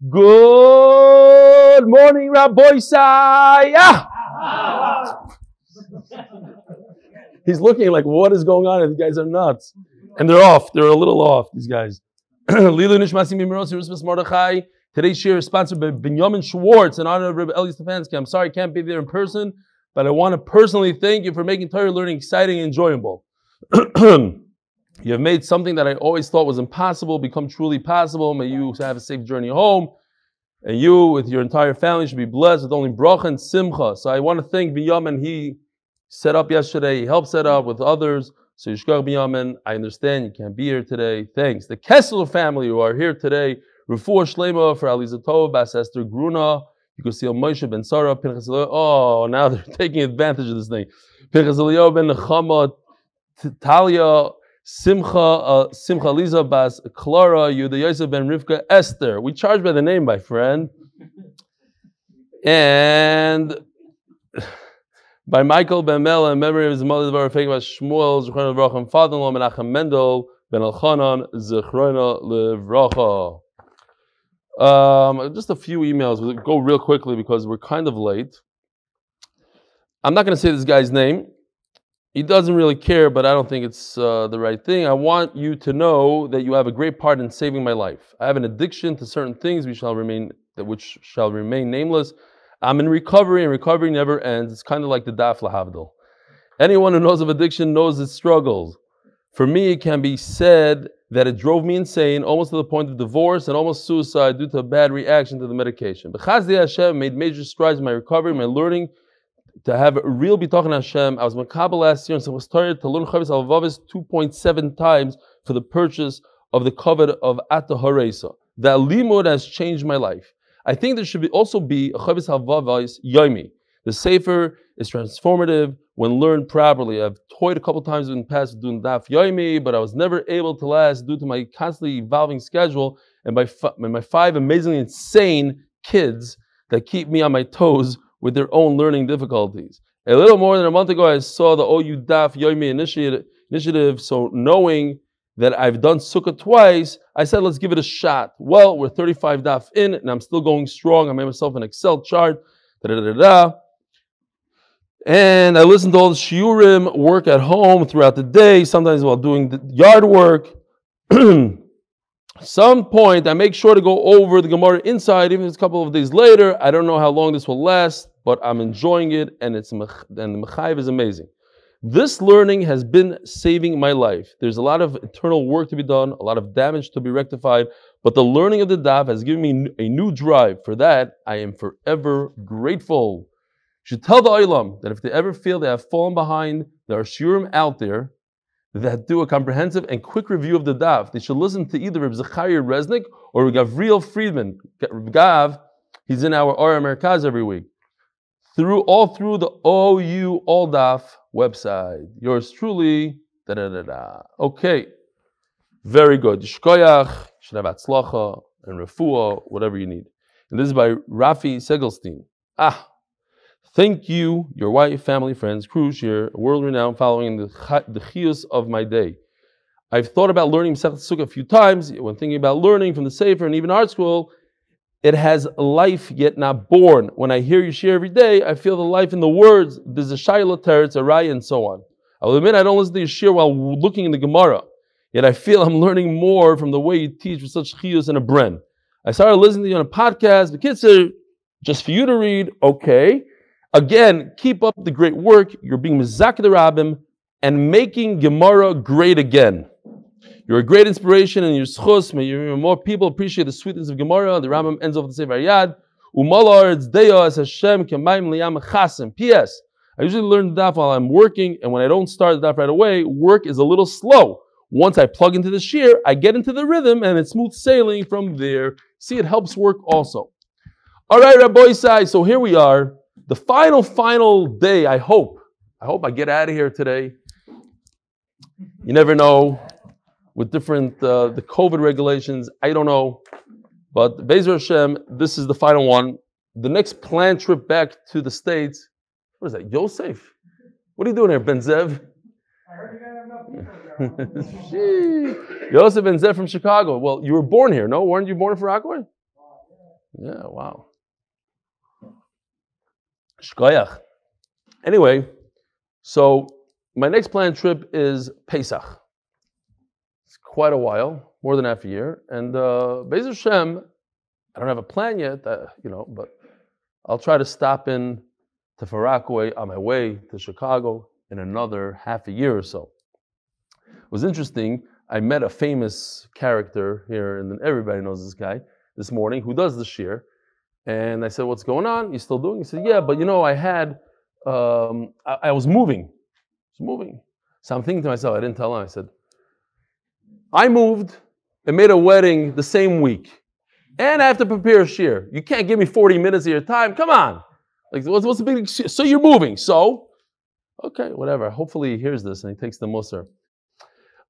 Good morning, Rabbi Saya. He's looking like, what is going on? These guys are nuts. And they're off. They're a little off, these guys. Today's share is sponsored by Schwartz in honor of R Eli Stefansky. I'm sorry I can't be there in person, but I want to personally thank you for making Torah learning exciting and enjoyable. You have made something that I always thought was impossible become truly possible. May you have a safe journey home. And you, with your entire family, should be blessed with only bracha and simcha. So I want to thank Binyamin. He set up yesterday. He helped set up with others. So Yishkach Binyamin, I understand you can't be here today. Thanks. The Kessler Family who are here today. Rafua Shlema for Aliza Tova, Aster Grunah, יקותיאל Moshe Ben Sarah, Pנחas. Oh, now they're taking advantage of this thing. Pנחas Ben נחמה, Talia, Simcha, Caliza Bas, Kלארה, Yehуда, Yosef Ben Rivka, Esther. We charge by the name, my friend. And by Michael Benmeleh, in memory of his mother, Devora Faige, shmuel, and father-in-law, Menachem Mendel, Ben Elchanan, just a few emails. We'll go real quickly because we're kind of late. I'm not going to say this guy's name. He doesn't really care, but I don't think it's the right thing. I want you to know that you have a great part in saving my life. I have an addiction to certain things which shall remain nameless. I'm in recovery, and recovery never ends. It's kind of like the Daf Lahavdil. Anyone who knows of addiction knows its struggles. For me, it can be said that it drove me insane, almost to the point of divorce and almost suicide due to a bad reaction to the medication. But Chazdei Hashem made major strides in my recovery, my learning to have a real bitachon Hashem. I was Makabel last year, and so I was started to learn Chavis Alvavis 2.7 times for the purchase of the covet of Ata Haresa. That limud has changed my life. I think there should also be a Chavis Alvavis Yomi. The Sefer is transformative when learned properly. I've toyed a couple times in the past doing Daf Yomi, but I was never able to last due to my constantly evolving schedule and my five amazingly insane kids that keep me on my toes with their own learning difficulties. A little more than a month ago, I saw the OU Daf Yomi initiative, so knowing that I've done Succah twice, I said, let's give it a shot. Well, we're 35 Daf in, and I'm still going strong. I made myself an Excel chart, and I listened to all the shiurim, work at home throughout the day, sometimes while doing the yard work. Some point, I make sure to go over the Gemara inside, even if it's a couple of days later. I don't know how long this will last, but I'm enjoying it, and the Mechayiv is amazing. This learning has been saving my life. There's a lot of internal work to be done, a lot of damage to be rectified, but the learning of the Daf has given me a new drive. For that, I am forever grateful. You should tell the Olam that if they ever feel they have fallen behind, there are shiurim out there that do a comprehensive and quick review of the Daf. They should listen to either Reb Zachariah Resnick or Gavriel Friedman. Gav, he's in our Ora Merkaz every week. All through the OU All Daf website. Yours truly. Okay. Very good. Yishkoyach, you should have Atzlacha and Rafua, whatever you need. And this is by Rafi Segelstein. Thank you, your wife, family, friends, crew, share, world-renowned following the chiyus of my day. I've thought about learning Masechet Sukkah a few times. When thinking about learning from the Sefer and even art school, it has life yet not born. When I hear you share every day, I feel the life in the words. There's a shayla, teretz, a raya, and so on. I will admit I don't listen to you share while looking in the Gemara, yet I feel I'm learning more from the way you teach with such chiyus and a bren. I started listening to you on a podcast. The kids are just for you to read. Okay. Again, keep up the great work. You're being mizak the rabbim and making Gemara great again. You're a great inspiration and your schus. May more people appreciate the sweetness of Gemara. The Rambam ends off the Sefer Yad. Umalar it's deyo as Hashem k'mayim liyam chasem. P.S. I usually learn the daf while I'm working, and when I don't start the daf right away, work is a little slow. Once I plug into the shir, I get into the rhythm, and it's smooth sailing from there. See, it helps work also. All right, Rabbi Isai. So here we are. The final day, I hope I get out of here today. You never know with different, the COVID regulations, I don't know. But Be'ezer Hashem, this is the final one. The next planned trip back to the States, what is that, Yosef? What are you doing here, Ben Zev? I heard you guys have enough people. Yosef Ben Zev from Chicago. Well, you were born here, no? Weren't you born in Rockaway? Yeah, wow. Shkoyach. Anyway, so my next planned trip is Pesach. It's quite a while, more than half a year. And Be'ez Hashem, I don't have a plan yet, but I'll try to stop in to Farakwe on my way to Chicago in another half a year or so. It was interesting. I met a famous character here, and everybody knows this guy, this morning, who does the shir. And I said, what's going on? You still doing? He said, yeah, but I was moving. So I'm thinking to myself, I didn't tell him, I said, I moved and made a wedding the same week. And I have to prepare a shir. You can't give me 40 minutes of your time. Come on. Like, what's the big excuse? So you're moving. So, okay, whatever. Hopefully he hears this and he takes the musar.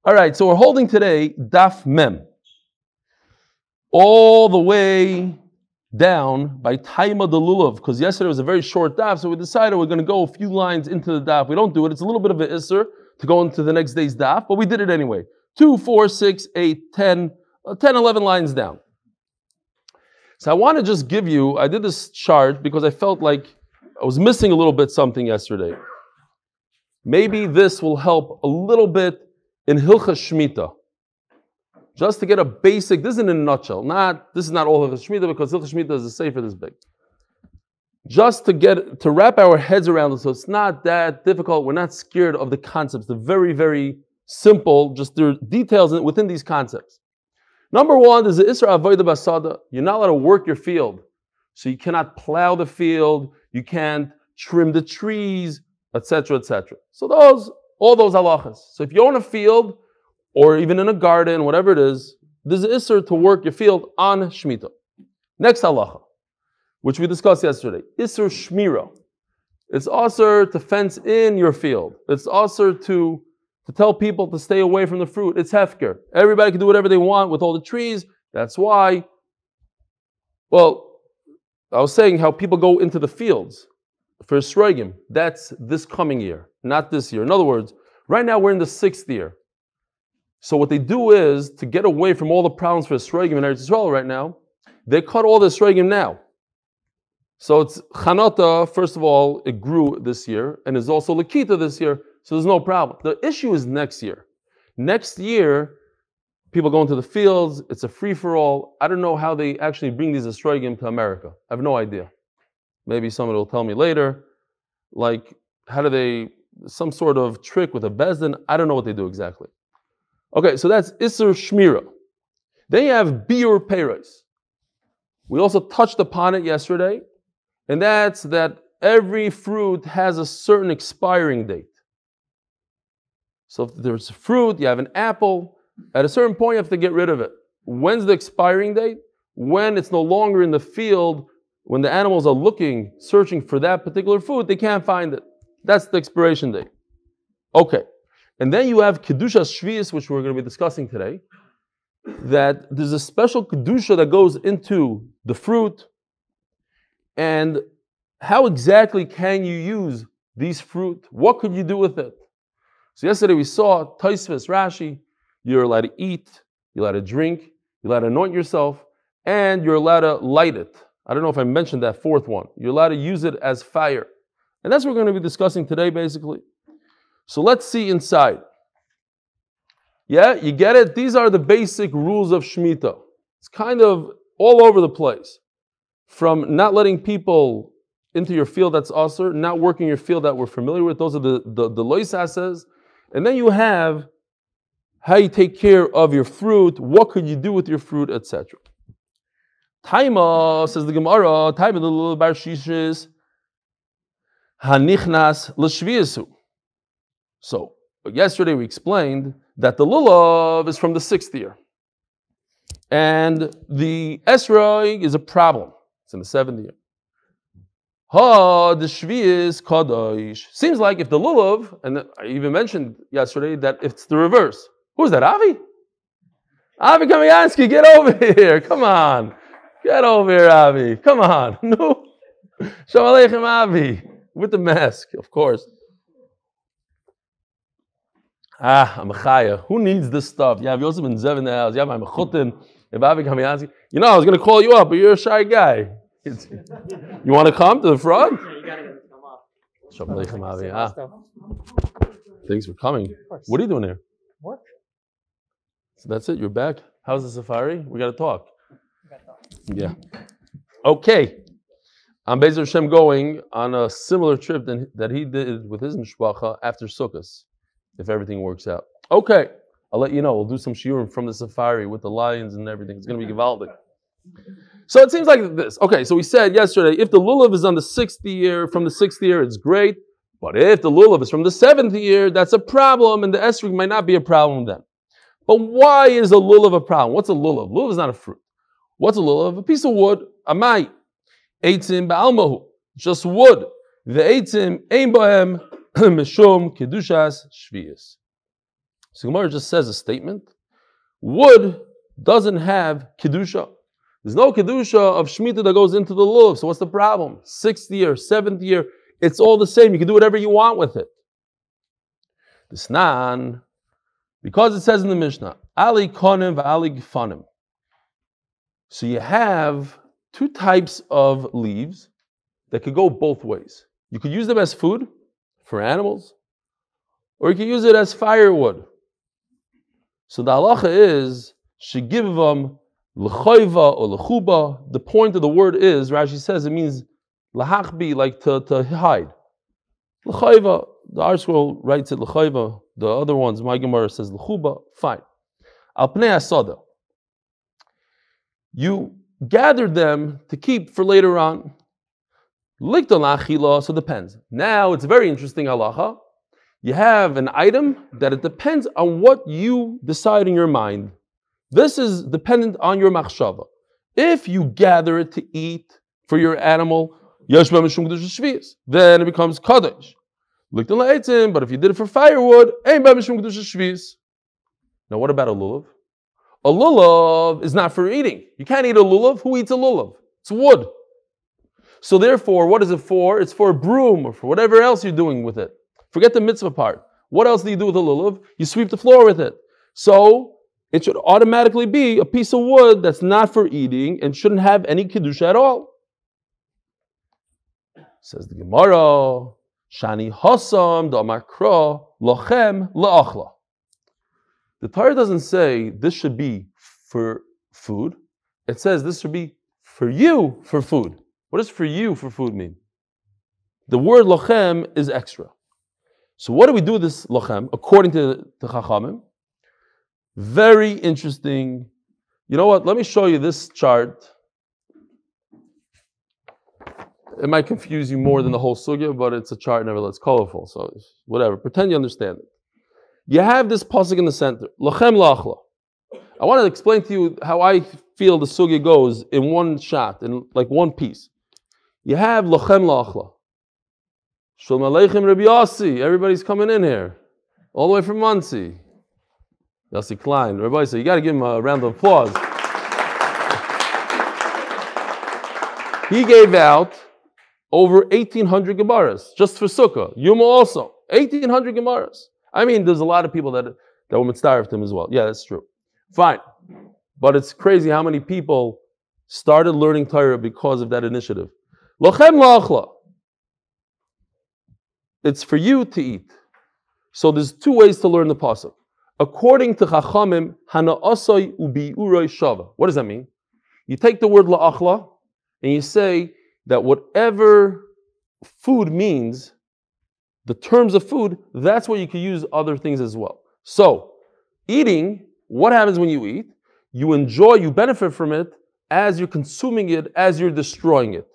All right, so we're holding today Daf Mem. All the way down by Taima de Lulav, because yesterday was a very short daf, so we decided we're going to go a few lines into the daf. We don't do it. It's a little bit of an isser to go into the next day's daf, but we did it anyway. 2, 4, 6, 8, 10, 11 lines down. So I want to just give you, I did this chart because I felt like I was missing a little bit something yesterday. Maybe this will help a little bit in Hilchas Shmita. Just to get a basic, this is in a nutshell. This is not all Hilchas Shmita because Hilchas Shmita is a sefer this big. Just to wrap our heads around it so it's not that difficult. We're not scared of the concepts. They're very, very simple. Just there are details within these concepts. Number one is the Isra Avodah Basada. You're not allowed to work your field. So you cannot plow the field. You can't trim the trees, etc., etc. So all those halachas. So if you own a field, or even in a garden, whatever it is, there's an isser to work your field on Shemitah. Next halacha, which we discussed yesterday, isser shmira. It's also to fence in your field. It's also to tell people to stay away from the fruit. It's hefker. Everybody can do whatever they want with all the trees. That's why, well, I was saying how people go into the fields for Sroigim. That's this coming year, not this year. In other words, right now we're in the 6th year. So what they do is, to get away from all the problems for Esrogim in Eretz Yisrael right now, they cut all the Esrogim now. So it's Chanata, first of all, it grew this year, and it's also Lakita this year, so there's no problem. The issue is next year. Next year, people go into the fields, it's a free-for-all. I don't know how they actually bring these Esrogim to America. I have no idea. Maybe somebody will tell me later. Like, how do they, some sort of trick with a bezdin? I don't know what they do exactly. Okay, so that's Isser Shmira. Then you have Biur Peiros. We also touched upon it yesterday, and that's that every fruit has a certain expiring date. So if there's fruit, you have an apple, at a certain point you have to get rid of it. When's the expiring date? When it's no longer in the field, when the animals are searching for that particular food, they can't find it. That's the expiration date. Okay. And then you have Kedusha Shvius, which we're going to be discussing today, that there's a special Kedusha that goes into the fruit. And how exactly can you use these fruit? What could you do with it? So yesterday we saw Taisvis Rashi, you're allowed to eat, you're allowed to drink, you're allowed to anoint yourself, and you're allowed to light it. I don't know if I mentioned that fourth one. You're allowed to use it as fire. And that's what we're going to be discussing today, basically. So let's see inside. Yeah, you get it? These are the basic rules of Shemitah. It's kind of all over the place. From not letting people into your field that's usher, not working your field that we're familiar with. Those are the loisasas. And then you have how you take care of your fruit, what could you do with your fruit, etc. Taima, says the Gemara, Taima the little bar shishis, hanichnas l'shviyasu. So, yesterday we explained that the lulav is from the 6th year. And the esrog is a problem. It's in the 7th year. The shviyis kadosh. Seems like if the lulav, and I even mentioned yesterday that it's the reverse. Who's that, Avi? Avi Kamiansky, get over here. Come on. Get over here, Avi. Come on. No. Shalom Aleichem, Avi. With the mask, of course. I'm a chaya. Who needs this stuff? You have Yosef and Zev in the house. You have my mechutin. If Avi Kamiyazi, you know, I was going to call you up, but you're a shy guy. You want to come to the front? Yeah, you gotta get it come up. Shalom Aleichem, Avi. Thanks for coming. What are you doing here? Work. So that's it. You're back. How's the safari? We got to talk. Yeah. Okay. I'm Beis Hashem going on a similar trip that he did with his mishpacha after Sukkot, if everything works out. Okay. I'll let you know. We'll do some shiurim from the safari with the lions and everything. It's going to be gewaldic. So it seems like this. Okay, so we said yesterday, if the lulav is on the 6th year, from the 6th year, it's great. But if the lulav is from the 7th year, that's a problem, and the esrog might not be a problem then. But why is a lulav a problem? What's a lulav? Lulav is not a fruit. What's a lulav? A piece of wood, a mai. Eitzim ba'almahu. Just wood. The eitzim ein bohem mishum kedushas shviyas. So Gemara just says a statement. Wood doesn't have kedusha. There's no kedusha of shemitah that goes into the lulav. So what's the problem? 6th year, 7th year, it's all the same. You can do whatever you want with it. The snan, because it says in the Mishnah, ali konim v'ali gfanim. So you have two types of leaves that could go both ways. You could use them as food for animals, or you could use it as firewood. So the halacha is shegivam l'chayva or l'chuba. The point of the word is, Rashi says, it means lahachbi, like to hide. L'chayva, the R scroll writes it l'chayva. The other ones, my Gemara says l'chuba. Fine. Al pnei asada. You gathered them to keep for later on. Likta la'achila, so it depends. Now it's very interesting halacha. You have an item that it depends on what you decide in your mind. This is dependent on your machshava. If you gather it to eat for your animal, then it becomes kadosh. But if you did it for firewood, now what about a lulav? A lulav is not for eating. You can't eat a lulav. Who eats a lulav? It's wood. So therefore, what is it for? It's for a broom or for whatever else you're doing with it. Forget the mitzvah part. What else do you do with a lulav? You sweep the floor with it. So it should automatically be a piece of wood that's not for eating and shouldn't have any kedusha at all. Says the Gemara, Shani Hasam Damakra Lochem La'achla. The Torah doesn't say this should be for food. It says this should be for you for food. What does for you for food mean? The word lochem is extra. So what do we do with this lochem according to the Chachamim? Very interesting. You know what? Let me show you this chart. It might confuse you more than the whole sugya, but it's a chart nevertheless, colorful. So whatever. Pretend you understand it. You have this pasuk in the center. Lochem la'achla. I want to explain to you how I feel the sugya goes in one shot, in like one piece. You have lochem la'achla. Shalom Aleichem Rabbi Yossi. Everybody's coming in here. All the way from Muncie. Yossi Klein. Rabbi, so you got to give him a round of applause. He gave out over 1,800 Gemaras just for Sukkah. Yuma also. 1,800 Gemaras. I mean, there's a lot of people that were mitzvah with him as well. Yeah, that's true. Fine. But it's crazy how many people started learning Torah because of that initiative. Lochem la'achla. It's for you to eat. So there's two ways to learn the pasuk. According to Chachamim, hana'asai ubi'uroi shava. What does that mean? You take the word la'achla and you say that whatever food means, the terms of food, that's where you can use other things as well. So, eating, what happens when you eat? You enjoy, you benefit from it as you're consuming it, as you're destroying it.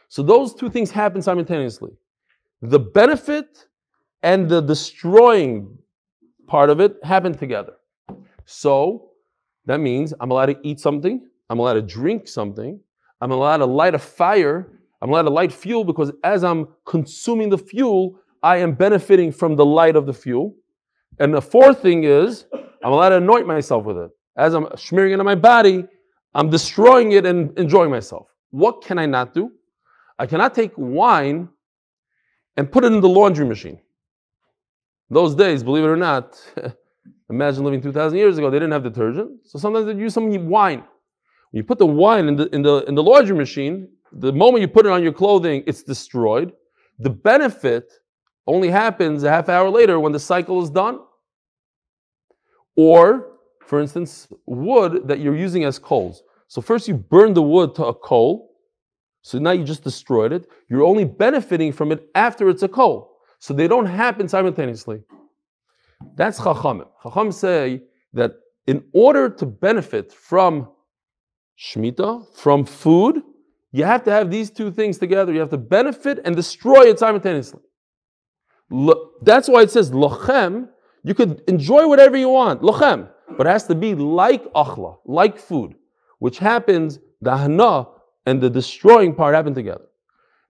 So those two things happen simultaneously. The benefit and the destroying part of it happen together. So that means I'm allowed to eat something, I'm allowed to drink something, I'm allowed to light a fire, I'm allowed to light fuel because as I'm consuming the fuel, I am benefiting from the light of the fuel. And the fourth thing is, I'm allowed to anoint myself with it. As I'm smearing it on my body, I'm destroying it and enjoying myself. What can I not do? I cannot take wine and put it in the laundry machine. Those days, believe it or not, imagine living 2,000 years ago, they didn't have detergent. So sometimes they'd use some wine. You put the wine in the laundry machine. The moment you put it on your clothing, it's destroyed. The benefit only happens a half hour later when the cycle is done. Or, for instance, wood that you're using as coals. So first you burn the wood to a coal. So now you just destroyed it. You're only benefiting from it after it's a coal. So they don't happen simultaneously. That's Chachamim. Chachamim say that in order to benefit from Shemitah, from food, you have to have these two things together. You have to benefit and destroy it simultaneously. That's why it says lochem. You could enjoy whatever you want, lochem, but it has to be like achla, like food, which happens, the hana and the destroying part happen together.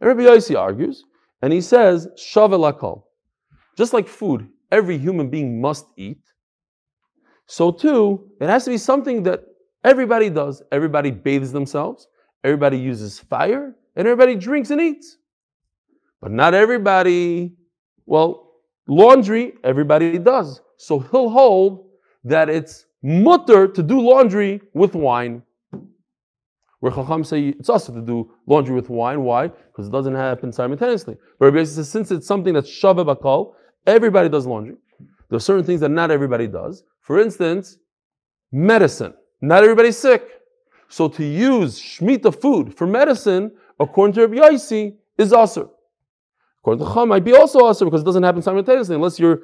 And Rabbi Yossi argues, and he says, shave lakol. Just like food, every human being must eat. So too, it has to be something that everybody does. Everybody bathes themselves. Everybody uses fire, and everybody drinks and eats. But not everybody, laundry, everybody does. So he'll hold that it's mutter to do laundry with wine. Where Chacham say it's also to do laundry with wine. Why? Because it doesn't happen simultaneously. But Rabbi Yossi says, since it's something that's shaveh bakal, everybody does laundry. There are certain things that not everybody does. For instance, medicine. Not everybody's sick. So to use Shemitah food for medicine, according to Rabbi Yossi, is asur. According to Chacham, might be also asur because it doesn't happen simultaneously unless you're,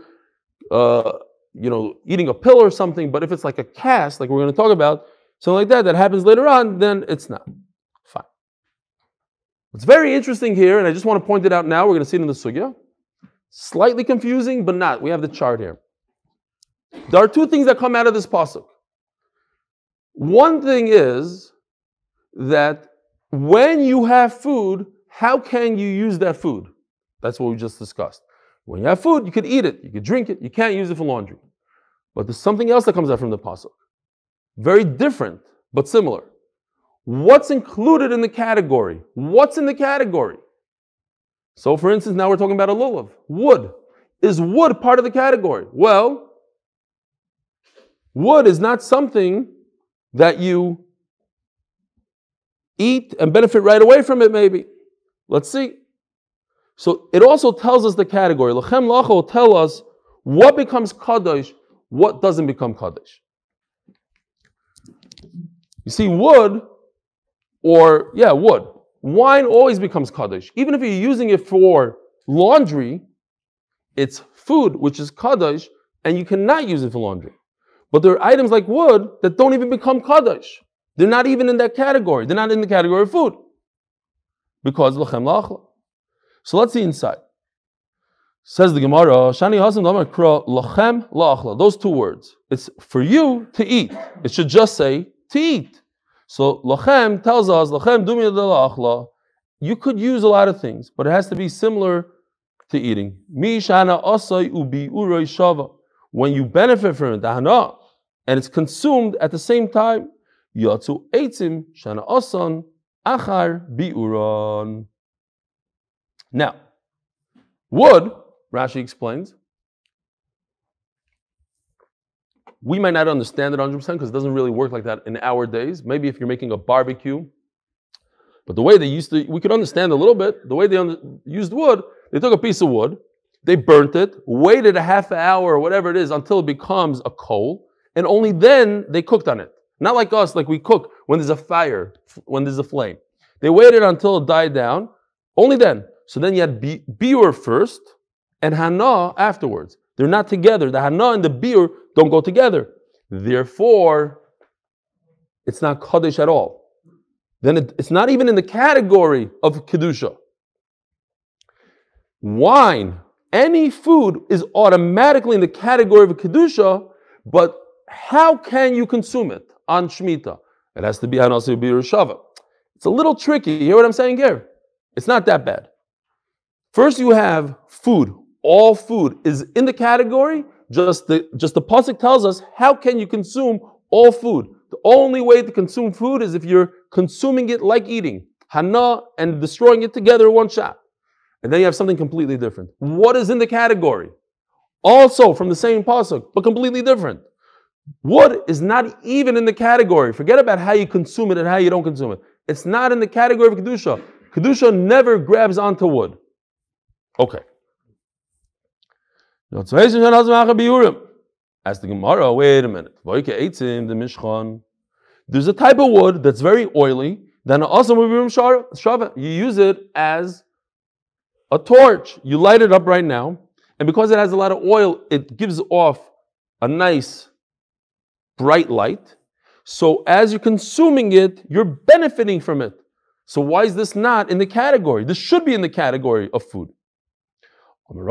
eating a pill or something. But if it's like a cast, like we're going to talk about, something like that happens later on, then it's not. Fine. What's very interesting here, and I just want to point it out now, we're going to see it in the Succah. Slightly confusing, but not. We have the chart here. There are two things that come out of this pasuk. One thing is that when you have food, how can you use that food? That's what we just discussed. When you have food, you could eat it, you could drink it, you can't use it for laundry. But there's something else that comes out from the pasuk. Very different, but similar. What's included in the category? What's in the category? So for instance, now we're talking about a lulav. Wood. Is wood part of the category? Well, wood is not something that you eat and benefit right away from it, maybe. Let's see. So it also tells us the category. Lachem lacha will tell us what becomes kadosh, what doesn't become kadosh. You see, wood. Wine always becomes kadosh. Even if you're using it for laundry, it's food, which is kadosh, and you cannot use it for laundry. But there are items like wood that don't even become kadosh. They're not even in that category. They're not in the category of food. Because lachem la'achla. So let's see inside. Says the Gemara, Shani Hasim Lamar Kra lachem la'achla. Those two words. It's for you to eat. It should just say to eat. So lachem tells us, lachem dumi la'achla. You could use a lot of things, but it has to be similar to eating. Mi shana asay ubi urei shava. When you benefit from it, dahana, and it's consumed at the same time, yatsu eitzim shana asan achar biuran. Now, wood, Rashi explains, we might not understand it 100% because it doesn't really work like that in our days. Maybe if you're making a barbecue, but the way they used to, we could understand a little bit. The way they used wood, they took a piece of wood, they burnt it, waited a half an hour or whatever it is until it becomes a coal, and only then they cooked on it. Not like us, like we cook when there's a fire, when there's a flame. They waited until it died down, only then. So then you had biur first and hana afterwards. They're not together. The hana and the biur don't go together. Therefore, it's not kaddish at all. Then it's not even in the category of kedusha. Wine, any food is automatically in the category of a kedusha, but how can you consume it on Shemitah? It has to be hanasi biur shava. It's a little tricky. You hear what I'm saying here? It's not that bad. First, you have food. All food is in the category. Just the pasuk tells us how can you consume all food. The only way to consume food is if you're consuming it like eating, hana, and destroying it together in one shot. And then you have something completely different. What is in the category? Also from the same pasuk, but completely different. Wood is not even in the category. Forget about how you consume it and how you don't consume it. It's not in the category of Kedusha. Kedusha never grabs onto wood. Okay. As the Gemara, wait a minute. There's a type of wood that's very oily. Then you use it as a torch. You light it up right now. And because it has a lot of oil, it gives off a nice bright light. So as you're consuming it, you're benefiting from it. So why is this not in the category? This should be in the category of food. You're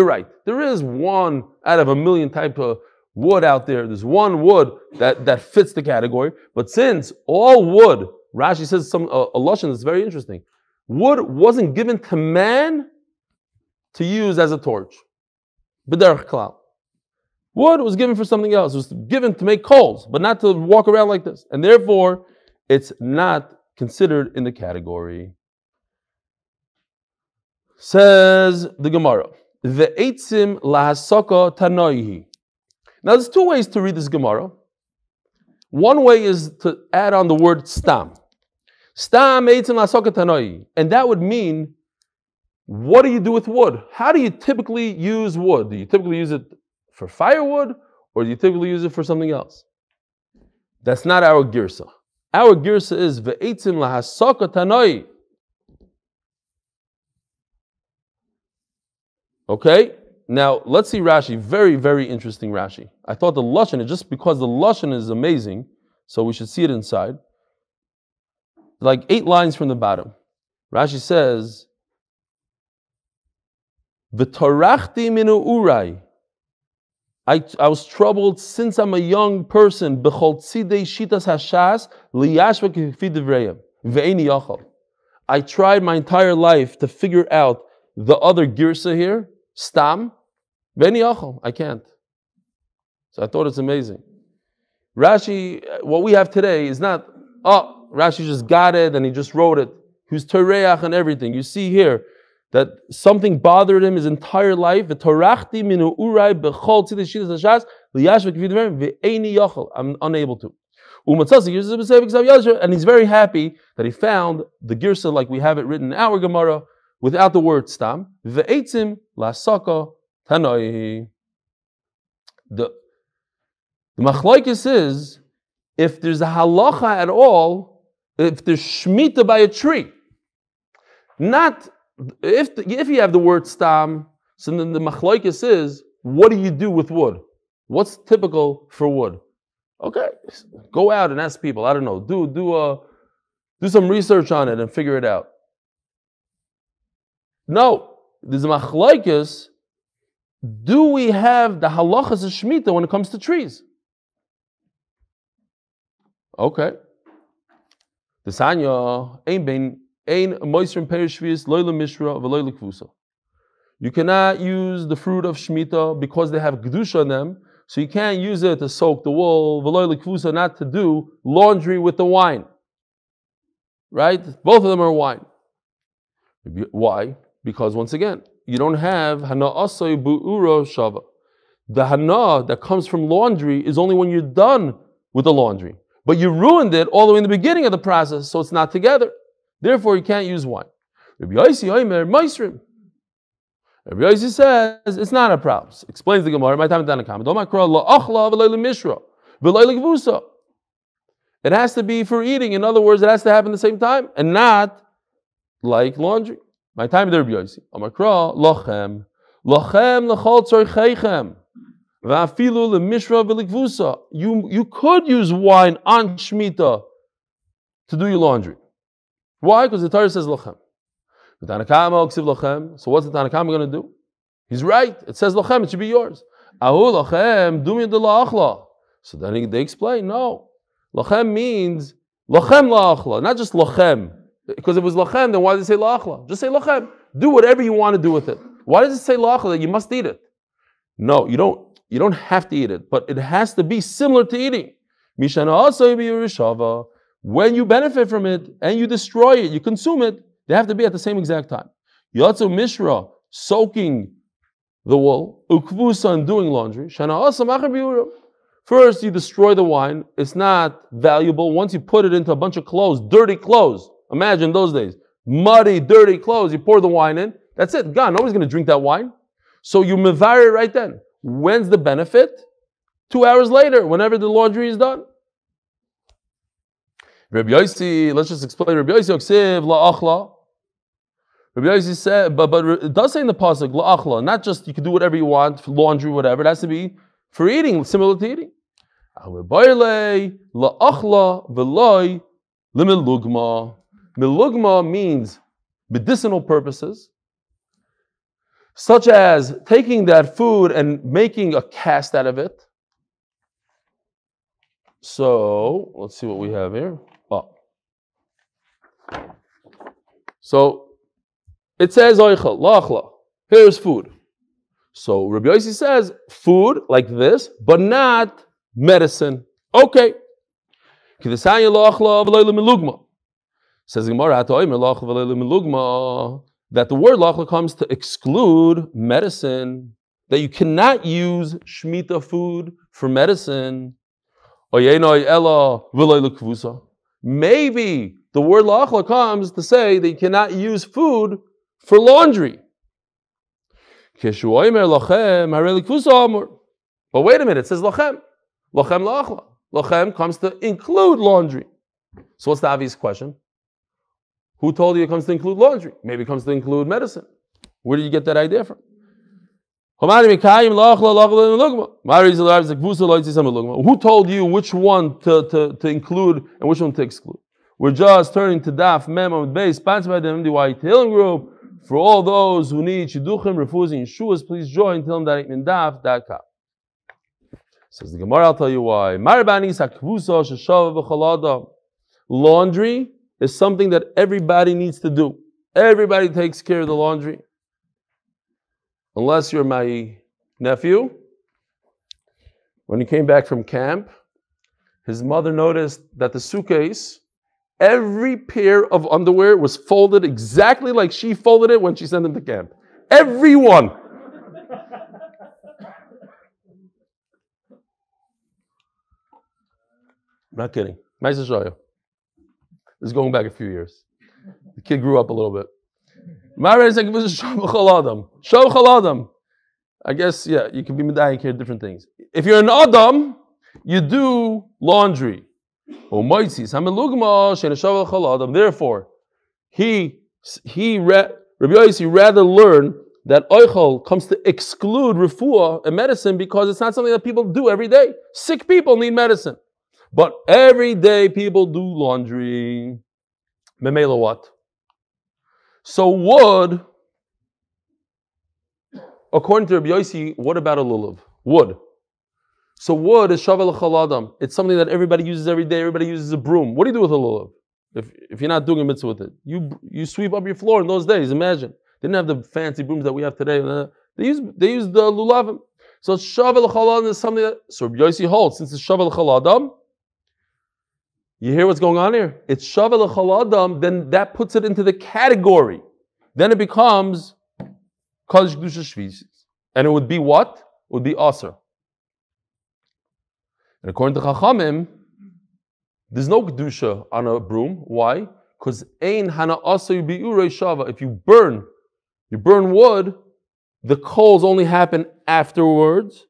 right. There is one out of a million type of wood out there. There's one wood that fits the category. But since all wood, Rashi says a lashon that's very interesting. Wood wasn't given to man to use as a torch. B'derech klal. Wood was given for something else. It was given to make coals, but not to walk around like this. And therefore, it's not considered in the category. Says the Gemara, Ve'etzim lahasaka tanoihi. Now there's two ways to read this Gemara. One way is to add on the word stam. Stam eitzim lahasaka tanoihi. And that would mean, what do you do with wood? How do you typically use wood? Do you typically use it for firewood, or do you typically use it for something else? That's not our girsa. Our girsa is ve'etzim lahasaka tanoihi. Okay, now let's see Rashi. Very, very interesting Rashi. I thought the lashon, just because the lashon is amazing, so we should see it inside. Like 8 lines from the bottom. Rashi says, V'torachti minu urai. I was troubled since I'm a young person. B'chol tzidei shitas hashas liyashva k'fi divrayim ve'eni yachal. I tried my entire life to figure out the other girsa here. Stam, ve'eni yachal. I can't. So I thought it's amazing. Rashi, what we have today is not, Rashi just got it and he just wrote it. He was tereach and everything. You see here that something bothered him his entire life. I'm unable to. And he's very happy that he found the girsa like we have it written in our Gemara without the word stam. The machlokes is, if there's a halacha at all, if there's shmita by a tree, not if you have the word stam, so then the machlokes is, what do you do with wood? What's typical for wood? Okay, go out and ask people. I don't know. Do some research on it and figure it out. No, there's a machlokes. Do we have the halachas of shmita when it comes to trees? Okay. The sanya you cannot use the fruit of shmita because they have kedusha on them, so you can't use it to soak the wool, not to do laundry with the wine. Right? Both of them are wine. Why? Because once again, you don't have hana asay bu'ura shava. The hana that comes from laundry is only when you're done with the laundry. But you ruined it all the way in the beginning of the process, so it's not together. Therefore, you can't use wine. Rabbi Yossi says it's not a problem. Explains the Gemara. It has to be for eating. In other words, it has to happen at the same time, and not like laundry. My time is Rabbi Yossi. Amakra lochem lechol tzorcheichem. You could use wine on Shemitah to do your laundry. Why? Because the Torah says lochem. So what's the Tanakama going to do? He's right. It says lochem. It should be yours. So then they explain, no. Lochem means lochem la'achla, not just lochem. Because if it was lochem, then why does it say la'achla? Just say lochem. Do whatever you want to do with it. Why does it say la'achla that you must eat it? No, you don't. You don't have to eat it, but it has to be similar to eating. When you benefit from it and you destroy it, you consume it, they have to be at the same exact time. Yatsu Mishra, soaking the wool, ukvusa, and doing laundry. First, you destroy the wine. It's not valuable. Once you put it into a bunch of clothes, dirty clothes. Imagine those days. Muddy, dirty clothes. You pour the wine in. That's it. Gone. Nobody's going to drink that wine. So you mevar it right then. When's the benefit? 2 hours later, whenever the laundry is done. Rabbi Yossi, let's just explain. Rabbi Yossi oksiv la'achla. Rabbi Yossi said, but it does say in the pasuk la'achla, not just you can do whatever you want, laundry, whatever. It has to be for eating, similar to eating. La'achla v'loi limilugma. Milugma means medicinal purposes, such as taking that food and making a cast out of it. So, let's see what we have here. Oh. So, it says, oichel, la'achla. Here's food. So, Rabbi Yossi says, food like this, but not medicine. Okay. Says that the word lachla comes to exclude medicine, that you cannot use shmita food for medicine. Maybe the word lachla comes to say that you cannot use food for laundry. But wait a minute, it says lachem. Lachem lachla. Lachem comes to include laundry. So what's the obvious question? Who told you it comes to include laundry? Maybe it comes to include medicine. Where did you get that idea from? Who told you which one to include and which one to exclude? We're just turning to Daf Amud Beis, sponsored by the MDY Healing Group. For all those who need shidduchim, refuahs, and yeshuas, please join tilm.daf.com. Says the Gemara, I'll tell you why. Laundry is something that everybody needs to do. Everybody takes care of the laundry. Unless you're my nephew. When he came back from camp, his mother noticed that the suitcase, every pair of underwear was folded exactly like she folded it when she sent him to camp. Every one. Not kidding. Nice to show you. This is going back a few years. The kid grew up a little bit. I guess, yeah, you can be medayik here, different things. If you're an Adam, you do laundry. Therefore, Rabbi Yossi rather learn that oichel comes to exclude refuah and medicine because it's not something that people do every day. Sick people need medicine. But every day people do laundry. Menachem what? So wood, according to Rabbi Yossi, what about a lulav? Wood. So wood is shavel chaladam. It's something that everybody uses every day. Everybody uses a broom. What do you do with a lulav? If you're not doing a mitzvah with it, you sweep up your floor in those days. Imagine they didn't have the fancy brooms that we have today. They used the lulavim. So shavel chaladam is something that so Rabbi Yossi holds since it's shavel chaladam. You hear what's going on here? It's shavel chaladam. Then that puts it into the category. Then it becomes kodesh kedusha shvisis, and it would be what? It would be aser. And according to Chachamim, there's no kedusha on a broom. Why? Because ein hana aser bi'urei shava. If you burn wood, the coals only happen afterwards.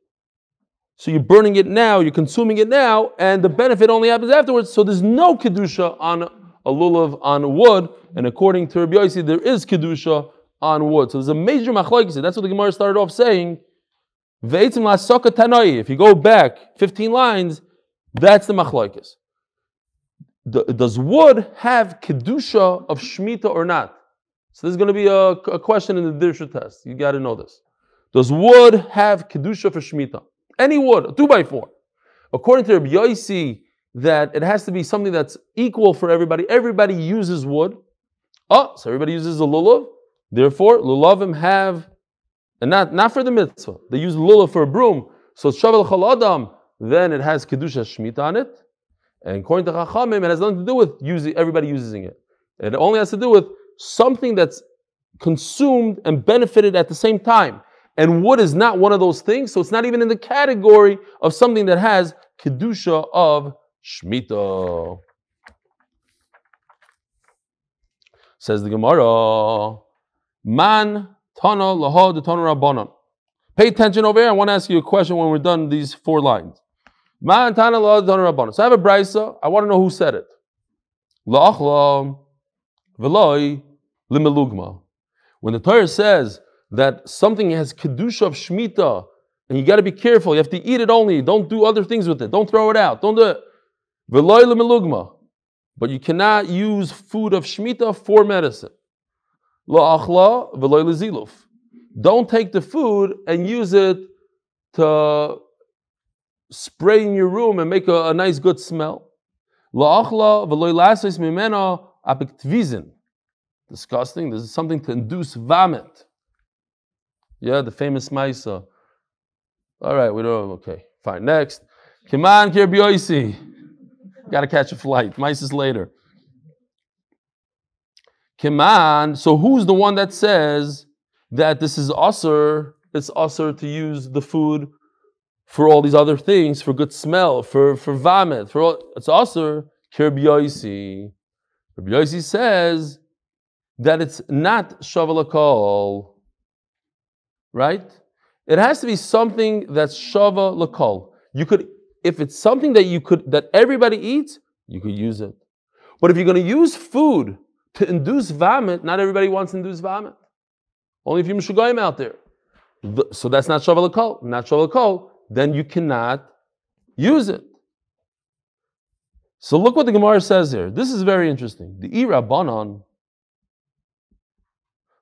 So you're burning it now, you're consuming it now, and the benefit only happens afterwards. So there's no kedusha on a lulav on wood, and according to Rabbi Yossi, there is kedusha on wood. So there's a major machlokes. That's what the Gemara started off saying. Ve'etzim la'saka tanoi. If you go back 15 lines, that's the machlokes. Does wood have kedusha of shmita or not? So this is going to be a question in the dirsha test. You got to know this. Does wood have kedusha for shmita? Any wood, a 2x4. According to Rabbi Yossi, that it has to be something that's equal for everybody. Everybody uses wood. So everybody uses a lulav. Therefore, lulavim have, and not for the mitzvah. They use lulav for a broom. So it's shavel chaladam. Then it has kedusha shmita on it. And according to Chachamim, it has nothing to do with everybody using it. It only has to do with something that's consumed and benefited at the same time. And wood is not one of those things, so it's not even in the category of something that has kedusha of Shemitah. Says the Gemara, Man Tana Laha de Tana Rabbanan. Pay attention over here. I want to ask you a question when we're done these 4 lines. Man Tana Laha de Tana Rabbanan. So I have a brisa. I want to know who said it. La'achla v'loi limelugma. When the Torah says that something has kedusha of Shemitah, and you got to be careful. You have to eat it only. Don't do other things with it. Don't throw it out. Don't do it. V'loi limelugma. But you cannot use food of Shemitah for medicine. La'achla v'loi leziluf. Don't take the food and use it to spray in your room and make a nice good smell. La'achla v'loi lasis mimena apiktvizin. Disgusting. This is something to induce vomit. Yeah, the famous Maisa. All right, we don't. Okay, fine. Next, Kiman Kirbioisi. Got to catch a flight. Maisa's later. Kiman. So who's the one that says that this is asur? It's asur to use the food for all these other things, for good smell, for vomit, for all. It's asur. Kirbioisi. Kirbioisi says that it's not shavalakol, right? It has to be something that's shava lakol. You could, if it's something that everybody eats, you could use it. But if you're going to use food to induce vomit, not everybody wants to induce vomit. Only if you're mishugoyim out there. So that's not shava lakol. Not shava lakol. Then you cannot use it. So look what the Gemara says here. This is very interesting. The Rabbanan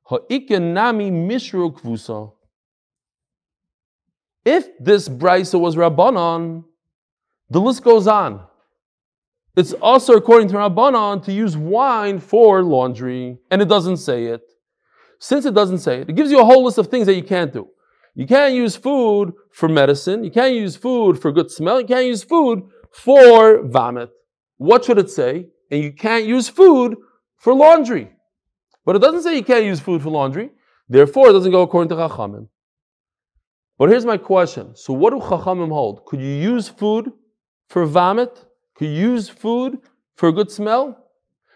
ha'ike mishru kvusa. If this brisa was Rabbanan, the list goes on. It's also according to Rabbanan to use wine for laundry, and it doesn't say it. Since it doesn't say it, it gives you a whole list of things that you can't do. You can't use food for medicine. You can't use food for good smell. You can't use food for vomit. What should it say? And you can't use food for laundry. But it doesn't say you can't use food for laundry. Therefore, it doesn't go according to Chachamim. But here's my question. So what do Chachamim hold? Could you use food for vomit? Could you use food for good smell?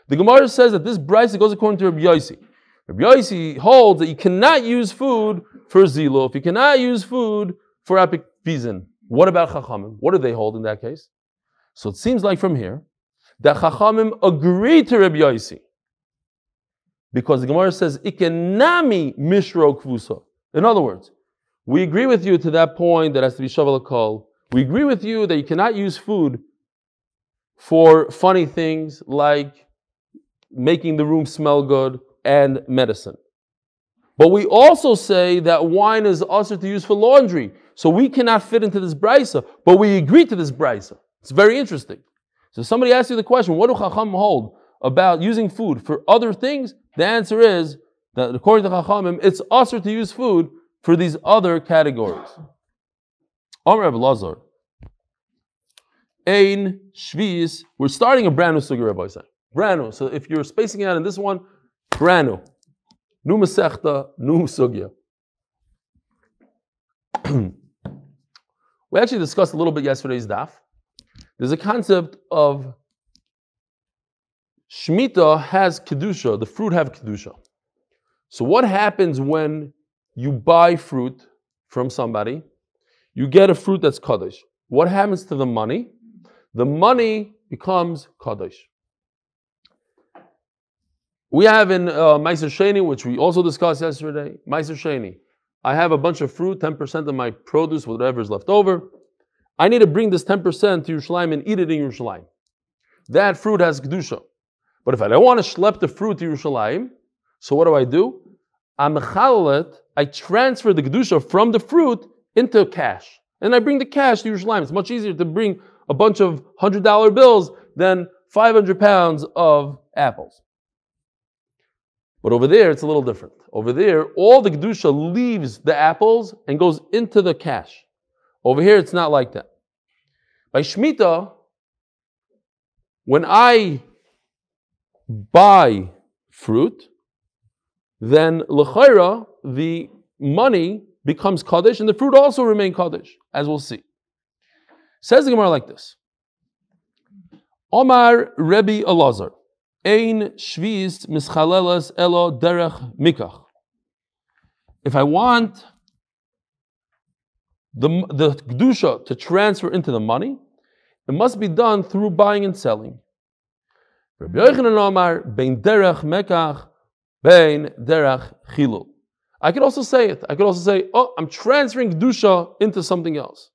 The Gemara says that this brisa goes according to Rabbi Yosi. Rabbi Yosi holds that you cannot use food for ziluf. You cannot use food for apikvizin. What about Chachamim? What do they hold in that case? So it seems like from here that Chachamim agree to Rabbi Yosi. Because the Gemara says, Ikenami mishro kvusa. In other words, we agree with you to that point that has to be shaval kol. We agree with you that you cannot use food for funny things like making the room smell good and medicine. But we also say that wine is also to use for laundry. So we cannot fit into this brisa, but we agree to this brisa. It's very interesting. So somebody asks you the question, what do Chacham hold about using food for other things? The answer is that according to Chachamim, it's also to use food for these other categories. Amr Lazar. Ein Shvis. We're starting a brand new Succah, Rabbi say. Brand new. So if you're spacing out in this one, brand new. New Masechta, new Succah. We actually discussed a little bit yesterday's daf. There's a concept of Shemitah has Kedusha, the fruit have Kedusha. So what happens when you buy fruit from somebody, you get a fruit that's Kaddish. What happens to the money? The money becomes Kaddish. We have in Meiser Sheni, which we also discussed yesterday, Meiser Sheni. I have a bunch of fruit, 10% of my produce, whatever is left over. I need to bring this 10% to Yerushalayim and eat it in Yerushalayim. That fruit has Kedusha. But if I don't want to schlep the fruit to Yerushalayim, so what do? I'm mechalet, I transfer the Kedusha from the fruit into cash. And I bring the cash to Yerushalayim. It's much easier to bring a bunch of $100 bills than 500 pounds of apples. But over there, it's a little different. Over there, all the Kedusha leaves the apples and goes into the cash. Over here, it's not like that. By Shemitah, when I buy fruit, then l'chayra, the money becomes Kaddish, and the fruit also remains Kaddish, as we'll see. Says the Gemara like this. Omar Rebbe Elazar, Ein Shvi'is Mischalelas Elo Derech Mikach. If I want the Kedusha to transfer into the money, it must be done through buying and selling. Rabbi Yochanan Omar, Bein Derech Mekach, Bein Derech Chilul. I could also say it. I could also say, oh, I'm transferring Kedusha into something else.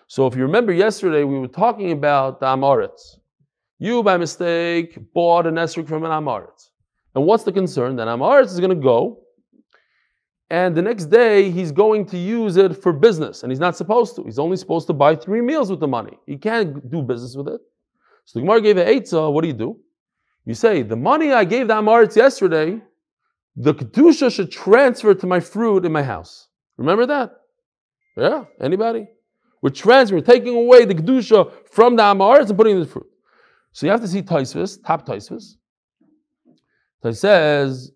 So if you remember yesterday, we were talking about the Amoritz. You, by mistake, bought an esrog from an Amoritz. And what's the concern? That Amoritz is going to go, and the next day he's going to use it for business, and he's not supposed to. He's only supposed to buy 3 meals with the money. He can't do business with it. So the Gemara gave an eitzah. What do? You say, the money I gave the Amoritz yesterday, the Kedusha should transfer to my fruit in my house. Remember that? Yeah? Anybody? We're transferring, taking away the Kedusha from the Amoritz and putting it in the fruit. So you have to see Taisvis, top Taisvis. It says,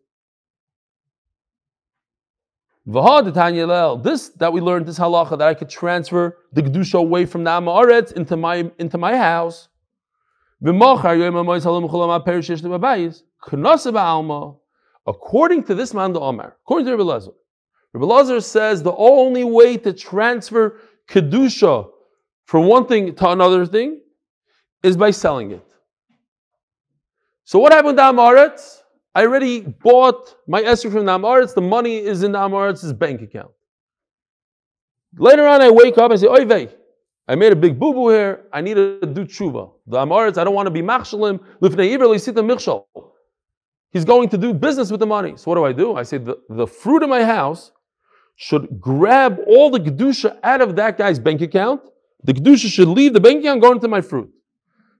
this that we learned, this halacha, that I could transfer the Kedusha away from the Amoritz into my house. According to this man, the Omar, according to Rebbe Elazar, Rebbe Elazar says the only way to transfer Kedusha from one thing to another thing is by selling it. So what happened to Amoritz? I already bought my esrog from the Amoritz. The money is in the Amoritz's bank account. Later on, I wake up and say, oy vey, I made a big boo-boo here. I need to do tshuva. The Amoritz, I don't want to be machshalim. Lifnei iver leisita michshal. He's going to do business with the money. So what do? I say the fruit of my house should grab all the Kedusha out of that guy's bank account. The Kedusha should leave the bank account, go into my fruit.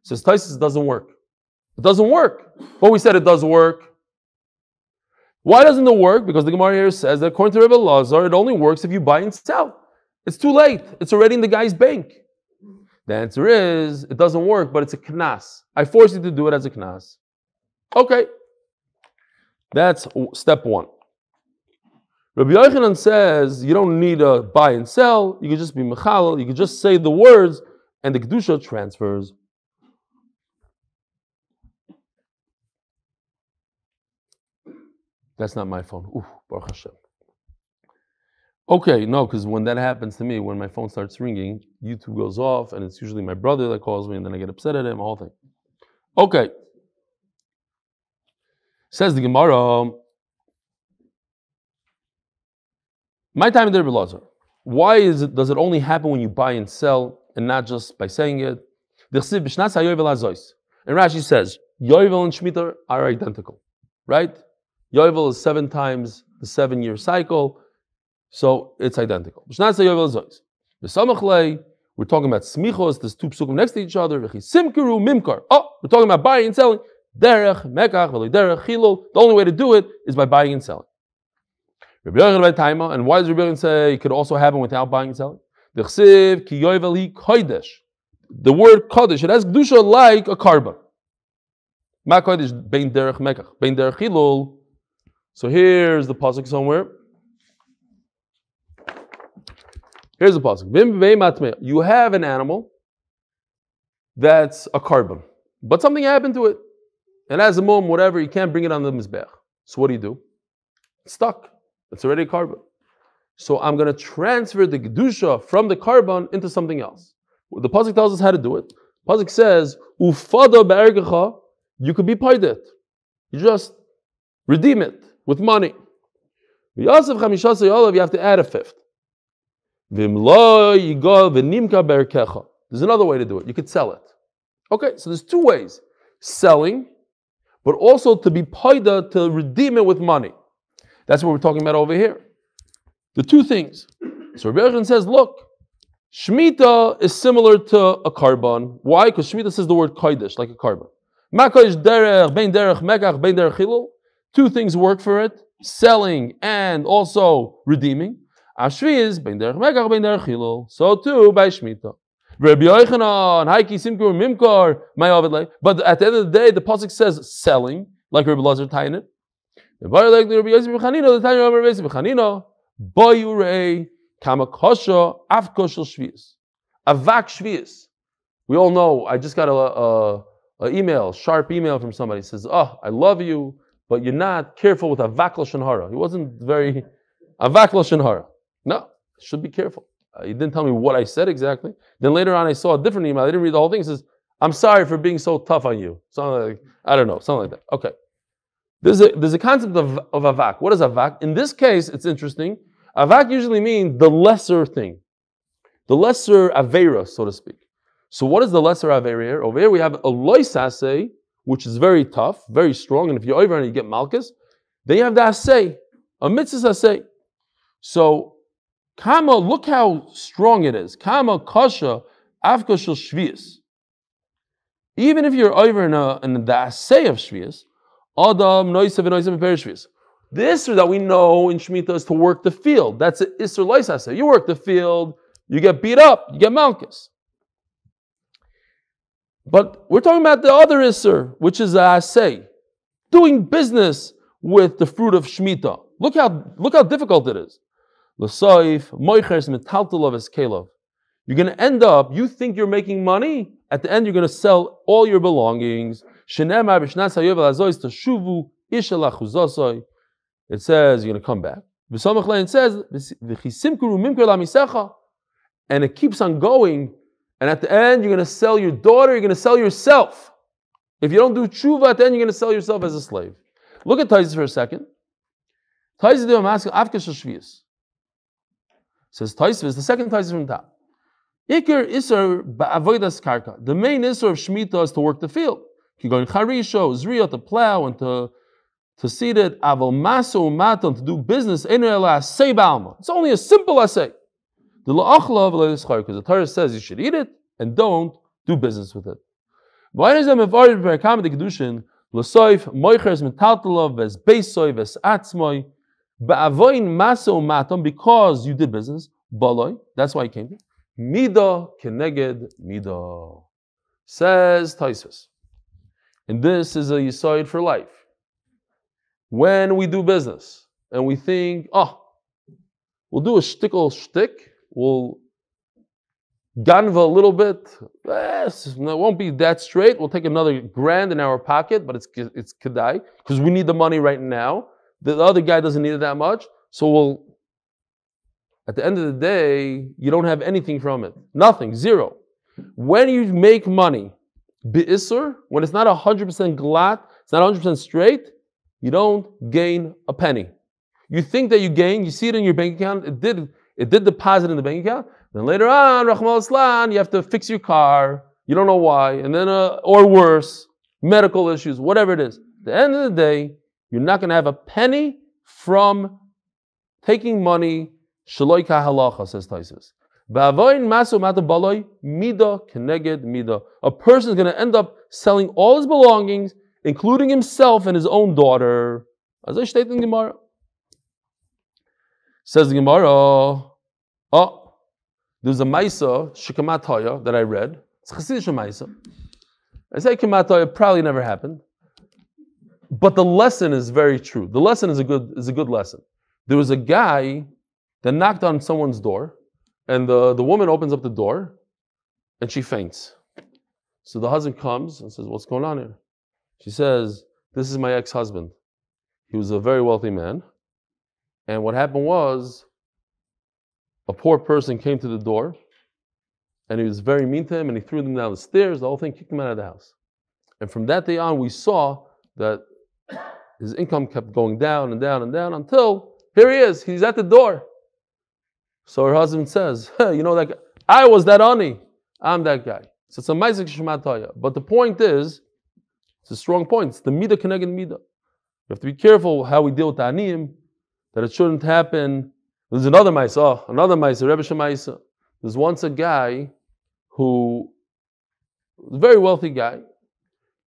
Says Taisus, it doesn't work. It doesn't work. But we said it does work. Why doesn't it work? Because the Gemara here says that according to Rebbe Elazar, it only works if you buy and sell. It's too late. It's already in the guy's bank. The answer is, it doesn't work, but it's a knas. I force you to do it as a knas. Okay. That's step one. Rabbi Yochanan says you don't need to buy and sell. You can just be mechalel. You can just say the words, and the kedusha transfers. That's not my phone. Ooh, Baruch Hashem. Okay, no, because when that happens to me, when my phone starts ringing, YouTube goes off, and it's usually my brother that calls me, and then I get upset at him, the whole thing. Okay. Says the Gemara, my time in the Rebbe Elazar. Why does it only happen when you buy and sell and not just by saying it? And Rashi says, Yovel and Shemitah are identical, right? Yovel is 7 times the 7-year cycle, so it's identical. We're talking about smichos, there's 2 psukim next to each other. Oh, we're talking about buying and selling. Derech, mekach, derech, chilul. The only way to do it is by buying and selling. And why does Rabbi Yochanan say it could also happen without buying and selling? The word kodesh, it has kedusha like a carbon. Ma kodesh bein derech mekach, bein derech chilul. So here's the pasuk somewhere. Here's the pasuk. You have an animal that's a carbon, but something happened to it. And as a mum, whatever, you can't bring it on the mizbech. So what do? It's stuck. It's already a carbon. So I'm going to transfer the kedusha from the carbon into something else. The pasuk tells us how to do it. The pasuk says, "Ufada be'ergecha," you could be paid it. You just redeem it with money. Yosef chamishasa yolav, you have to add a 5th. V'imlo yigal v'nimka be'erkecha. There's another way to do it. You could sell it. Okay, so there's 2 ways: selling, but also to be paida, to redeem it with money. That's what we're talking about over here. The 2 things. So Rabbi Yochanan says, look, Shemitah is similar to a carbon. Why? Because Shemitah says the word kodesh, like a carbon. Ma kodesh derech, bein derech mekach, bein derech chilul. 2 things work for it: selling and also redeeming. Ashvi is bein derech mekach, bein derech chilul. So too by Shemitah. Rabbi Yochanan, Haiki Simkur Mimkar, my Ovidle. But at the end of the day, the pasuk says selling, like Rabbi Elazar tying it. Boyurei kamakosha afkoshel shvius. Avak shvius. We all know. I just got a sharp email from somebody. He says, "Oh, I love you, but you're not careful with avak lashon hara." He wasn't very avak lashon hara. No, should be careful. He didn't tell me what I said exactly. Then later on, I saw a different email. I didn't read the whole thing. He says, "I'm sorry for being so tough on you." Something like, I don't know, something like that. Okay. There's a concept of avak. What is avak? In this case, it's interesting. Avak usually means the lesser thing, the lesser avera, so to speak. So what is the lesser avera here? Over here we have a lois asay, which is very tough, very strong, and if you're over and you get malchus, then you have the asay, a mitzvah asay. So kama, look how strong it is. Kama kasha avka shel shvius. Even if you're over in the asay of shvius, adam noisav and noisav per shvius. The isser that we know in Shemitah is to work the field. That's an isser lois asay. You work the field, you get beat up, you get malchus. But we're talking about the other isser, which is asay, doing business with the fruit of Shemitah. Look how difficult it is. L'soif moichers metaltalov es kelov. You're going to end up. You think you're making money. At the end, you're going to sell all your belongings. Shenemar b'shnas hayovel azois tashuvu isha lachuzosoi. It says you're going to come back. It says and it keeps on going. And at the end, you're going to sell your daughter. You're going to sell yourself. If you don't do tshuva, at the end, you're going to sell yourself as a slave. Look at Taisus for a second. Taisus de Mask Avkesh Shvius. Says Taisus, the second Taisus from top. Iker Isser ba'avodas karka. The main Isser of Shemitah is to work the field. You go in charisho, zriya, to plow, and to seed it. Avol maso umaton, to do business. Enu ela asay ba'alma. It's only a simple asay. Because the Torah says you should eat it and don't do business with it. Because you did business, that's why you came here. Mida keneged mida, says Taisus. And this is a yisoid for life. When we do business and we think, we'll do a shtick, we'll ganva a little bit. It won't be that straight. We'll take another grand in our pocket, but it's kedai because we need the money right now. The other guy doesn't need it that much, so at the end of the day, you don't have anything from it. Nothing, zero. When you make money, bi'isur, when it's not 100% glat, it's not 100% straight, you don't gain a penny. You think that you gain, you see it in your bank account, it did deposit in the bank account. Then later on, Rahman Aslan, you have to fix your car. You don't know why. And then, or worse, medical issues, whatever it is. At the end of the day, you're not going to have a penny from taking money. Shaloi ka halacha, says Taisus. Ba'avoin maso mata baloi mida keneged mida. A person is going to end up selling all his belongings, including himself and his own daughter. As I state in Gemara. Says the Gemara, there's a Maisa, Shikamataya, that I read. It's Chassidish Maisa. I say Kimataya probably never happened. But the lesson is very true. The lesson is a good lesson. There was a guy that knocked on someone's door, and the woman opens up the door, and she faints. So the husband comes and says, "What's going on here?" She says, "This is my ex-husband. He was a very wealthy man. And what happened was, a poor person came to the door, and he was very mean to him, and he threw them down the stairs, the whole thing, kicked him out of the house. And from that day on, we saw that his income kept going down and down and down until, here he is, he's at the door." So her husband says, "You know that guy? I was that ani. I'm that guy." So it's a ma'aseh shmataya. But the point is, it's a strong point. It's the mida keneged mida. We have to be careful how we deal with the aniyim, that it shouldn't happen. There's another Maisa, Rebbe Shemaisa. There's once a guy who was a very wealthy guy,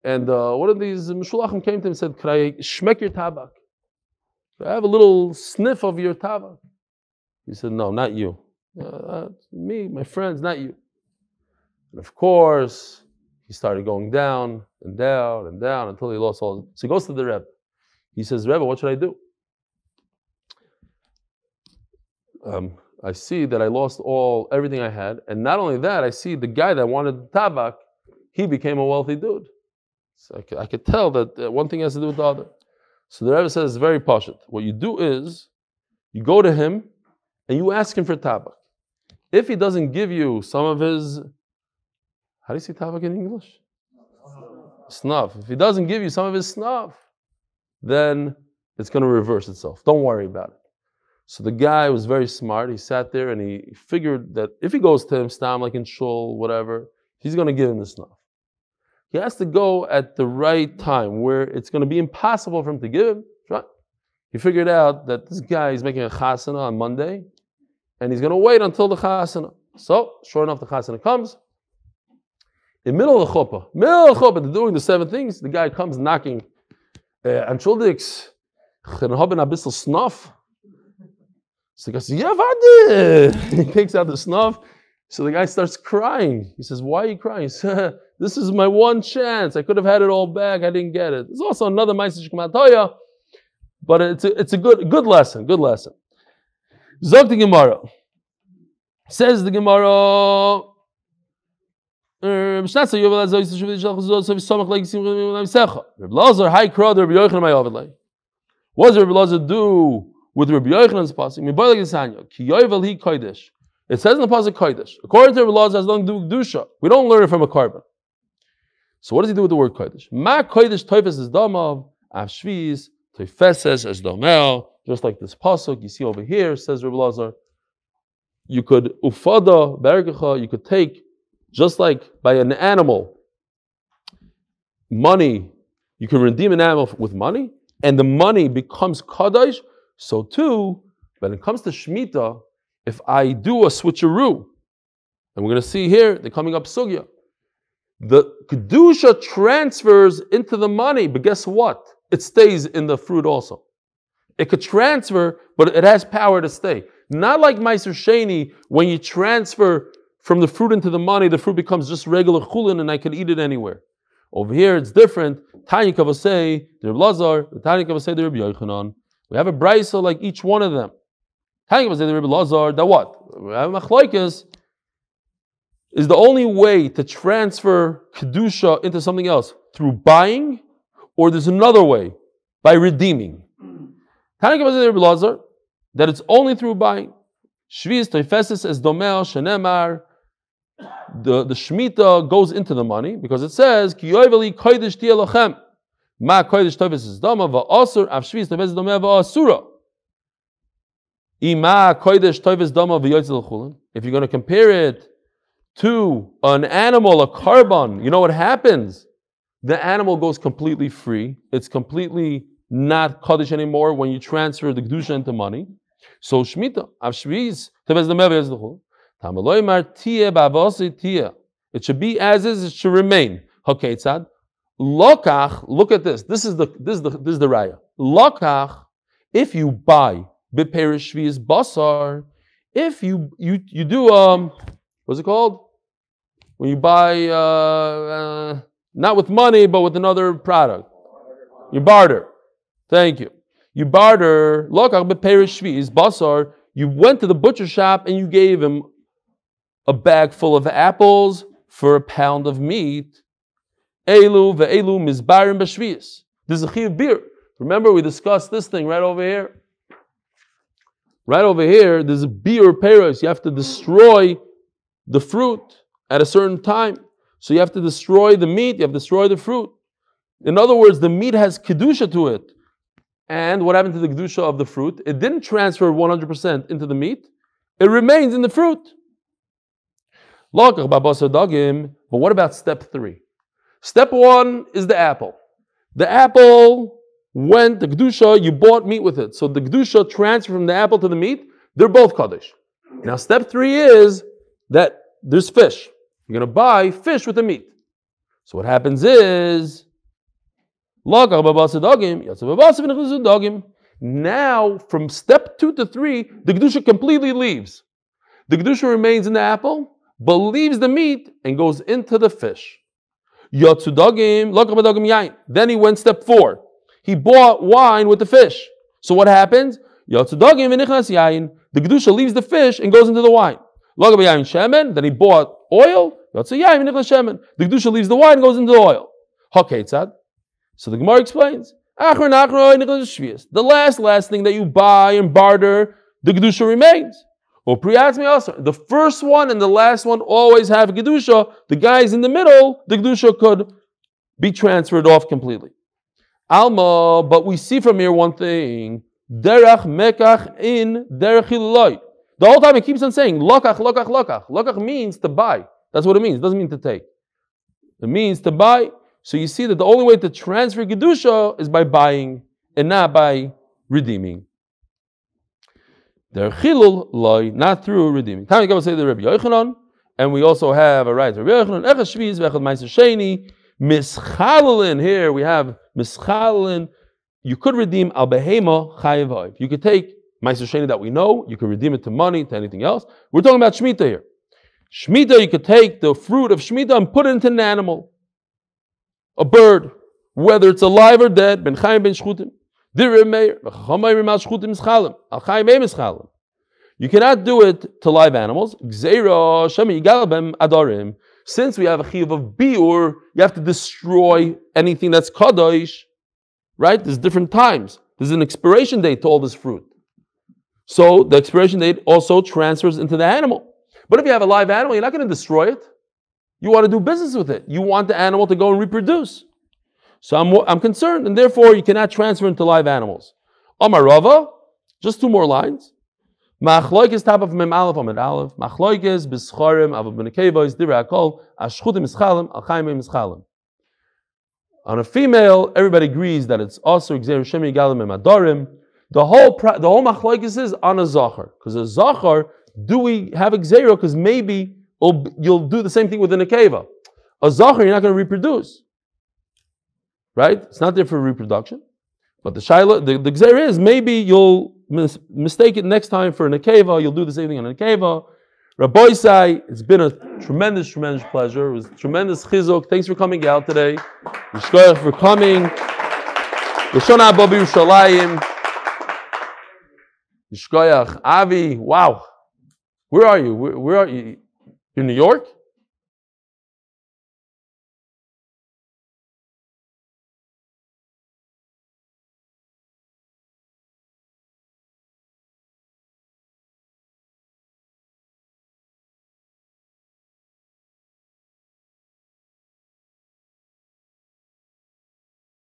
and one of these Meshulachim came to him and said, "Could I shmek your tabak? Could I have a little sniff of your tabak?" He said, "No, not you. Me, my friends, not you." And of course, he started going down and down and down until he lost all. So he goes to the Rebbe. He says, "Rebbe, what should I do?" I see that I lost everything I had, and not only that, I see the guy that wanted the tabak, he became a wealthy dude. So I could tell that one thing has to do with the other. So the Rebbe says it's very pashut. What you do is, you go to him and you ask him for tabak. If he doesn't give you some of his, how do you say tabak in English? Snuff. If he doesn't give you some of his snuff, then it's going to reverse itself. Don't worry about it. So the guy was very smart. He sat there and he figured that if he goes to him, stam like in shul, whatever, he's going to give him the snuff. He has to go at the right time where it's going to be impossible for him to give him. Right? He figured out that this guy is making a hashana on Monday, and he's going to wait until the hashana. So, sure enough, the hashana comes. In the middle of the chuppah, they're doing the 7 things. The guy comes knocking. Entschuldigs, can I have a bissel snuff? So the guy says, yeah, warte. He takes out the snuff. So the guy starts crying. He says, why are you crying? He says, this is my one chance. I could have had it all back. I didn't get it. There's also another message, but it's a good lesson. Good lesson. Zog the Gemara. Says the Gemara. What does Rabbi Lazar do with Rabbi Yochanan's pasuk? It says in the pasuk kodesh. According to Rabbi Lazar, it has nothing to do with kedusha. We don't learn it from a carbon. So what does he do with the word kodesh? Ma kodesh toifes es damav, av shviz toifeses es domel. Just like this pasuk you see over here, says Rabbi Lazar, you could ufada bergecha. You could take, just like by an animal, money. You can redeem an animal with money, and the money becomes kodesh. So too, when it comes to Shemitah, if I do a switcheroo, and we're going to see here, they're coming up sugya, the kedusha transfers into the money, but guess what? It stays in the fruit also. It could transfer, but it has power to stay. Not like Meiser Sheni, when you transfer from the fruit into the money, the fruit becomes just regular chulin, and I can eat it anywhere. Over here, it's different. Tanya Kavasei, the Rabbi Lazar, the Tanya Kavasei, the Rabbi Yochanan. We have a brisa like each one of them. Tanya Kavasei, the Rabbi Lazar, that what? We have machlokes. Is the only way to transfer kedusha into something else through buying, or there's another way by redeeming? Tanya Kavasei, the Rabbi Lazar, that it's only through buying. Shviz toifesis es domel shenemar. The Shemitah goes into the money because it says ki yoiveli kodesh tiyeh lachem ma kodesh toifesis dama va'asur av shviz toifesis domel va'asura ima kodesh toifesis dama v'yoytzel chulin. If you're going to compare it to an animal, a carbon, you know what happens? The animal goes completely free. It's completely not kodesh anymore when you transfer the kedusha into money. So Shemitah, av shviz toifesis domel v'yoytzel chulin. It should be as is, it should remain. Okay, tzad. Lokach, look at this. This is the raya. Lokach, if you buy biperish shvius basar, if you do what's it called? When you buy not with money but with another product. You barter. Thank you. You barter lokach biperish shvius basar. You went to the butcher shop and you gave him a bag full of apples for a pound of meat. Elu ve'elu mizbarim b'shvius. This is a chiyuv beer. Remember, we discussed this thing right over here. Right over here, there's a beer peros. You have to destroy the fruit at a certain time. So you have to destroy the meat, you have to destroy the fruit. In other words, the meat has kedusha to it. And what happened to the kedusha of the fruit? It didn't transfer 100% into the meat. It remains in the fruit. But what about step 3? Step 1 is the apple. The apple went, the kedusha, you bought meat with it. So the kedusha transferred from the apple to the meat. They're both kaddish. Now step 3 is that there's fish. You're going to buy fish with the meat. So what happens is, now from step 2 to 3, the kedusha completely leaves. The kedusha remains in the apple, but leaves the meat and goes into the fish. Then he went step 4. He bought wine with the fish. So what happens? Yotzadagim v'nichnas yayin. The Kedusha leaves the fish and goes into the wine. Lagav yayin shemen. Then he bought oil. Yotzad yayin v'nichnas shemen. The Kedusha leaves the wine and goes into the oil. Haketzad. So the Gemara explains. The last thing that you buy and barter, the Kedusha remains. The first one and the last one always have Kedusha. The guys in the middle, the Kedusha could be transferred off completely. Alma, but we see from here one thing. Derech mekach in derech hiloi. The whole time it keeps on saying, lokach, lokach, lokach. Lokach means to buy. That's what it means. It doesn't mean to take. It means to buy. So you see that the only way to transfer Kedusha is by buying and not by redeeming. Derech hilul loi, not through redeeming. Time we go say the Rabbi Elchanan, and we also have a right to Rabbi Elchanan. Echad shviz v'echad ma'aser sheni. Mischalin, here we have mischalin. You could redeem al behema chayiv ha'if. You could take ma'aser sheni that we know. You could redeem it to money, to anything else. We're talking about shmita here. Shmita, you could take the fruit of shmita and put it into an animal, a bird, whether it's alive or dead. Ben chayim ben shchutim. You cannot do it to live animals. Since we have a chiyuv of biur, you have to destroy anything that's kadosh, right? There's different times. There's an expiration date to all this fruit. So the expiration date also transfers into the animal. But if you have a live animal, you're not going to destroy it. You want to do business with it. You want the animal to go and reproduce. So I'm concerned, and therefore you cannot transfer into live animals. Amar Rava, just two more lines. Machloikes top of Mem Aleph Amud Aleph. Machloikes b'scharim avav b'nekevos direi hakol ashchutim mischalim alchaim mischalim. On a female, everybody agrees that it's also gzeir shem yigalim emadorim. The whole machloikes is on a zachar, because a zachar, do we have a gzeiro? Because maybe you'll do the same thing with a nekeva. A zachar, you're not going to reproduce, right? It's not there for reproduction. But the shaila, the gzeir is maybe you'll mistake it next time for a nekeva. You'll do the same thing on a nekeva. Rabbi Sai, it's been a tremendous pleasure. It was tremendous chizuk. Thanks for coming out today. Yishkoyach for coming. Yeshona Abba Yerushalayim. Yishkoyach. Avi, wow. Where are you? Where are you? In New York?